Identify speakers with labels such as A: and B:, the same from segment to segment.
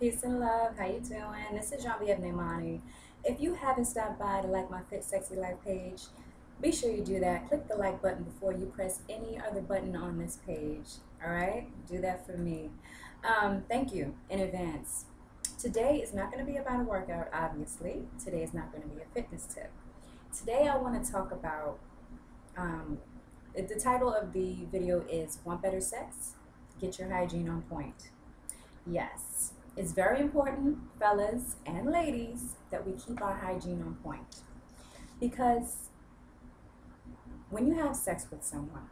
A: Peace and love. How you doing? This is janvieve-naemani. If you haven't stopped by to like my Fit Sexy Life page, be sure you do that. Click the like button before you press any other button on this page. All right? Do that for me. Thank you in advance. Today is not going to be about a workout, obviously. Today is not going to be a fitness tip. Today I want to talk about, the title of the video is Want Better Sex? Get Your Hygiene on Point. Yes, it's very important, fellas and ladies, that we keep our hygiene on point. Because when you have sex with someone,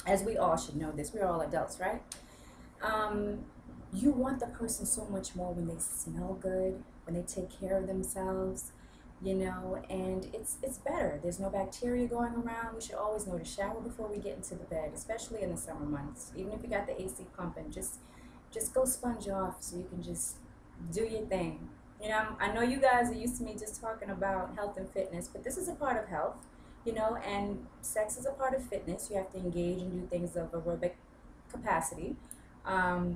A: as we all should know this, we're all adults, right? You want the person so much more when they smell good, when they take care of themselves, and it's better. There's no bacteria going around. We should always know to shower before we get into the bed, especially in the summer months. Even if you got the AC pumping, just go sponge off so you can just do your thing. I know you guys are used to me just talking about health and fitness, but this is a part of health, and sex is a part of fitness. You have to engage and do things of aerobic capacity.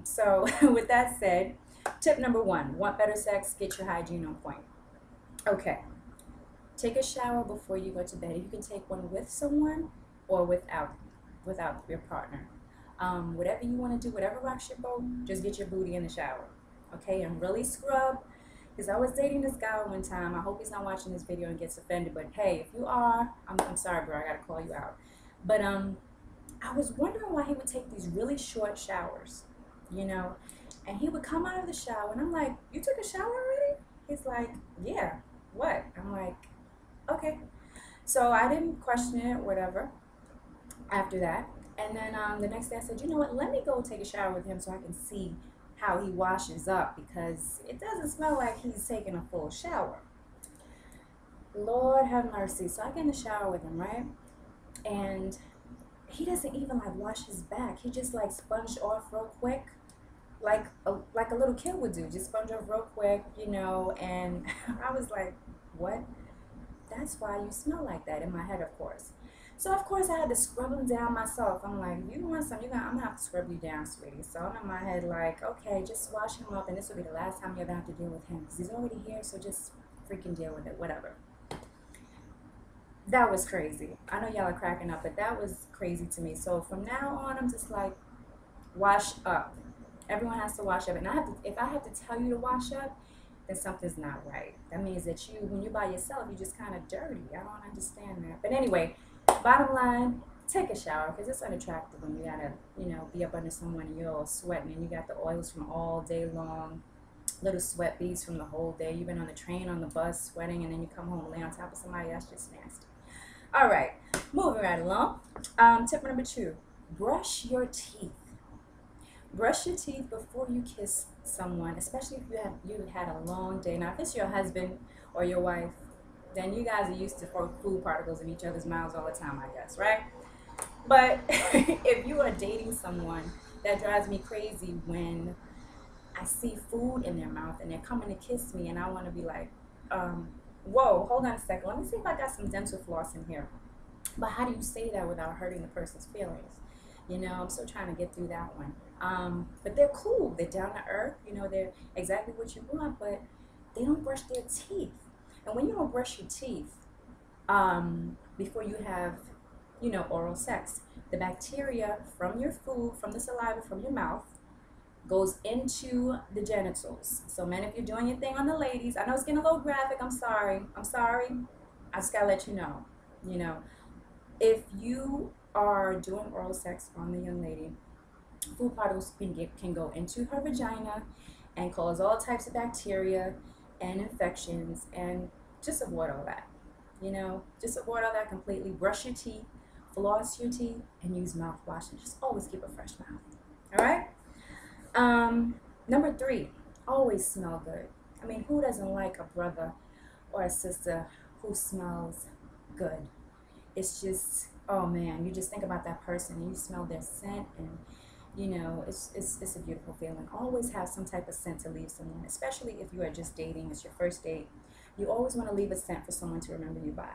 A: So with that said, tip number one, want better sex, get your hygiene on point. Okay, take a shower before you go to bed. You can take one with someone or without your partner. Whatever you want to do, whatever rocks your boat, just get your booty in the shower, okay? And really scrub, because I was dating this guy one time. I hope he's not watching this video and gets offended, but hey, if you are, I'm sorry, bro, I gotta call you out. But I was wondering why he would take these really short showers, and he would come out of the shower, and I'm like, you took a shower already? He's like, yeah, what? I'm like, okay. So I didn't question it, whatever, after that. And then the next day I said, you know what, let me go take a shower with him so I can see how he washes up, because it doesn't smell like he's taking a full shower. Lord have mercy. So I get in the shower with him, right? And he doesn't even like wash his back. He just like sponged off real quick, like a little kid would do. Just sponge off real quick, and I was like, what? That's why you smell like that, in my head, of course. So of course I had to scrub him down myself. I'm like, you want some? I'm gonna have to scrub you down, sweetie. So I'm in my head like, okay, just wash him up, and this will be the last time you ever have to deal with him, because he's already here. So just freaking deal with it, whatever. That was crazy. I know y'all are cracking up, but that was crazy to me. So from now on, I'm just like, wash up. Everyone has to wash up, and if I have to tell you to wash up, then something's not right. That means that when you're by yourself, you're just kind of dirty. I don't understand that. But anyway, bottom line, take a shower, because it's unattractive when you gotta, be up under someone and you're all sweating and you got the oils from all day long, little sweat beads from the whole day. You've been on the train, on the bus, sweating, and then you come home and lay on top of somebody. That's just nasty. All right, moving right along. Tip number two, brush your teeth. Brush your teeth before you kiss someone, especially if you had a long day. Now, if it's your husband or your wife, then you guys are used to food particles in each other's mouths all the time, I guess, right? But if you are dating someone, that drives me crazy when I see food in their mouth and they're coming to kiss me, and I want to be like, whoa, hold on a second. Let me see if I got some dental floss in here. But how do you say that without hurting the person's feelings? I'm still trying to get through that one. But they're cool. They're down to earth. They're exactly what you want, but they don't brush their teeth. And when you don't brush your teeth before you have, oral sex, the bacteria from your food, from the saliva, from your mouth, goes into the genitals. So men, if you're doing your thing on the ladies, I know it's getting a little graphic. I'm sorry. I just gotta let you know. If you are doing oral sex on the young lady, food particles can go into her vagina and cause all types of bacteria and infections, and just avoid all that. Just avoid all that completely. Brush your teeth, floss your teeth, and use mouthwash, and just always keep a fresh mouth. All right. Number three, always smell good. I mean, who doesn't like a brother or a sister who smells good? It's just, oh man, you just think about that person and you smell their scent, and it's a beautiful feeling. Always have some type of scent to leave someone, especially if you are just dating, it's your first date. You always want to leave a scent for someone to remember you by.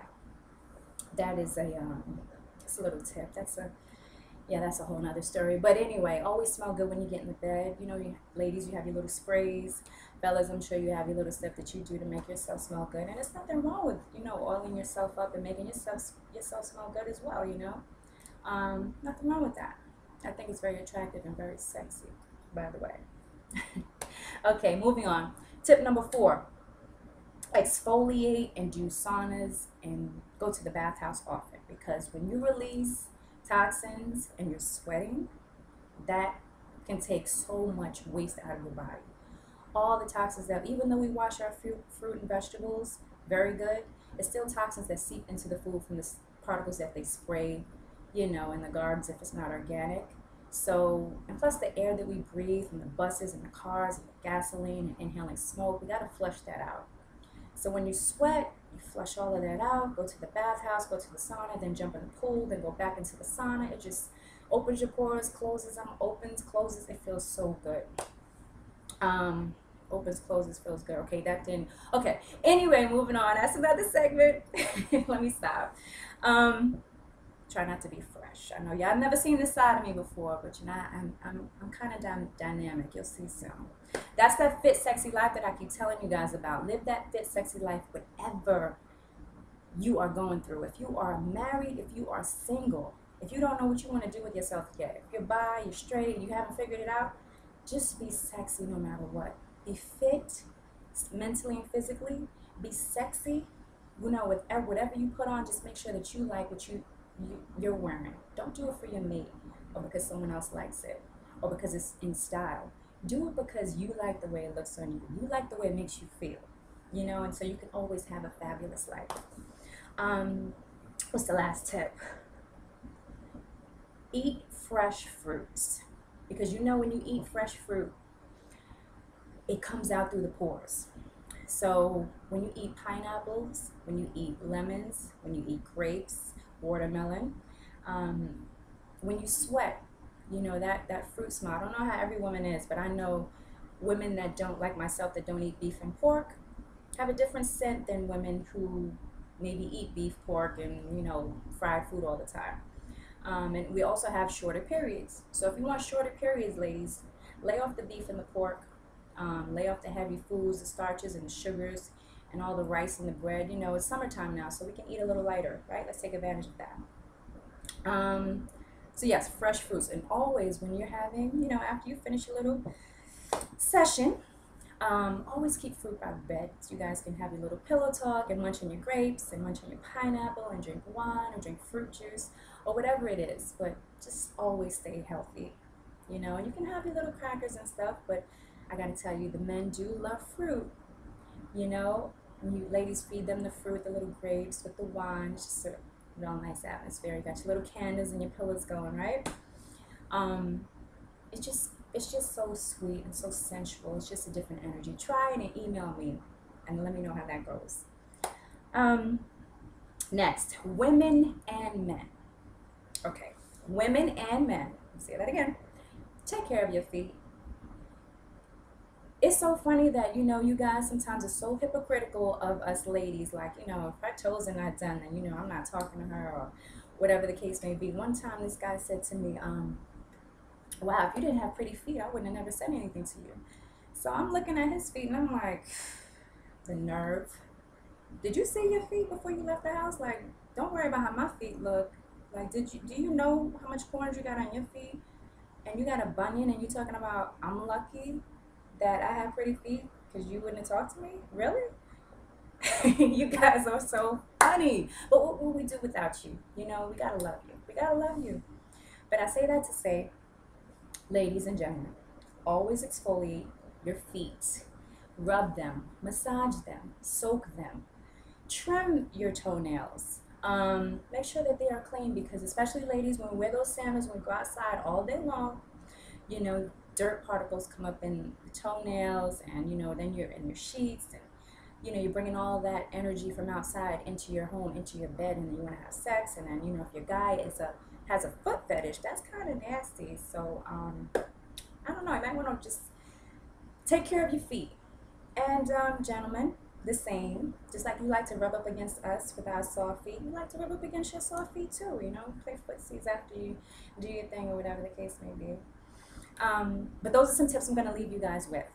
A: That is it's a little tip. That's a Yeah, that's a whole nother story. But anyway, always smell good when you get in the bed. You know, you, ladies, you have your little sprays. Fellas, I'm sure you have your little stuff that you do to make yourself smell good. And there's nothing wrong with, you know, oiling yourself up and making yourself smell good as well, you know. Nothing wrong with that. I think it's very attractive and very sexy, by the way. Okay, moving on. Tip number 4, exfoliate and do saunas and go to the bathhouse often, because when you release toxins and you're sweating, that can take so much waste out of your body. All the toxins that, even though we wash our fruit and vegetables very good, it's still toxins that seep into the food from the particles that they spray, you know, in the gardens if it's not organic. So, and plus the air that we breathe from the buses and the cars and the gasoline and inhaling smoke, we got to flush that out. So when you sweat, you flush all of that out, go to the bathhouse, go to the sauna, then jump in the pool, then go back into the sauna. It just opens your pores, closes them, opens, closes. It feels so good. Opens, closes, feels good. Okay, that didn't. Okay, anyway, moving on. That's another segment. Let me stop. Try not to be fresh. I know y'all never seen this side of me before, but you know, I'm kind of dynamic. You'll see soon. That's that fit, sexy life that I keep telling you guys about. Live that fit, sexy life, whatever you are going through. If you are married, if you are single, if you don't know what you want to do with yourself yet, if you're bi, you're straight, you haven't figured it out, just be sexy no matter what. Be fit, mentally and physically. Be sexy. You know, with whatever you put on, just make sure that you like what you're wearing. Don't do it for your mate or because someone else likes it or because it's in style. Do it because you like the way it looks on you. You like the way it makes you feel, you know, and so you can always have a fabulous life. What's the last tip? Eat fresh fruits, because you know when you eat fresh fruit, it comes out through the pores. So when you eat pineapples, when you eat lemons, when you eat grapes, watermelon, when you sweat, you know, that fruit smell. I don't know how every woman is, but I know women that don't, like myself, that don't eat beef and pork have a different scent than women who maybe eat beef, pork, and, you know, fried food all the time. And we also have shorter periods. So if you want shorter periods, ladies, lay off the beef and the pork, lay off the heavy foods, the starches and the sugars, and all the rice and the bread. You know, it's summertime now, so we can eat a little lighter, right? Let's take advantage of that. So yes, fresh fruits. And always when you're having, you know, after you finish your little session, always keep fruit by the bed so you guys can have your little pillow talk and munch on your grapes and munch on your pineapple and drink wine or drink fruit juice or whatever it is. But just always stay healthy, you know. And you can have your little crackers and stuff, but I gotta tell you, the men do love fruit, you know. And you ladies feed them the fruit, the little grapes with the wine. It's just a real nice atmosphere. You got your little candles and your pillows going, right? It's just so sweet and so sensual. It's just a different energy. Try it and email me and let me know how that goes. Next, women and men. Okay, women and men. Let's say that again. Take care of your feet. It's so funny that, you know, you guys sometimes are so hypocritical of us ladies. Like, you know, if her toes are not done, then, you know, I'm not talking to her or whatever the case may be. One time this guy said to me, wow, if you didn't have pretty feet, I wouldn't have never said anything to you. So I'm looking at his feet and I'm like, the nerve. Did you see your feet before you left the house? Like, don't worry about how my feet look. Like, do you know how much corners you got on your feet? And you got a bunion and you talking about, I'm lucky that I have pretty feet because you wouldn't have talked to me? Really? You guys are so funny. But what will we do without you? You know, we gotta love you. We gotta love you. But I say that to say, ladies and gentlemen, always exfoliate your feet. Rub them, massage them, soak them, trim your toenails. Make sure that they are clean, because especially ladies, when we wear those sandals, when we go outside all day long, you know, dirt particles come up in the toenails, and, you know, then you're in your sheets, and, you know, you're bringing all that energy from outside into your home, into your bed, and then you want to have sex. And then, you know, if your guy has a foot fetish, that's kind of nasty. So I don't know, you might want to just take care of your feet. And gentlemen, the same. Just like you like to rub up against us with our soft feet, you like to rub up against your soft feet too. You know, play footsies after you do your thing or whatever the case may be. But those are some tips I'm going to leave you guys with.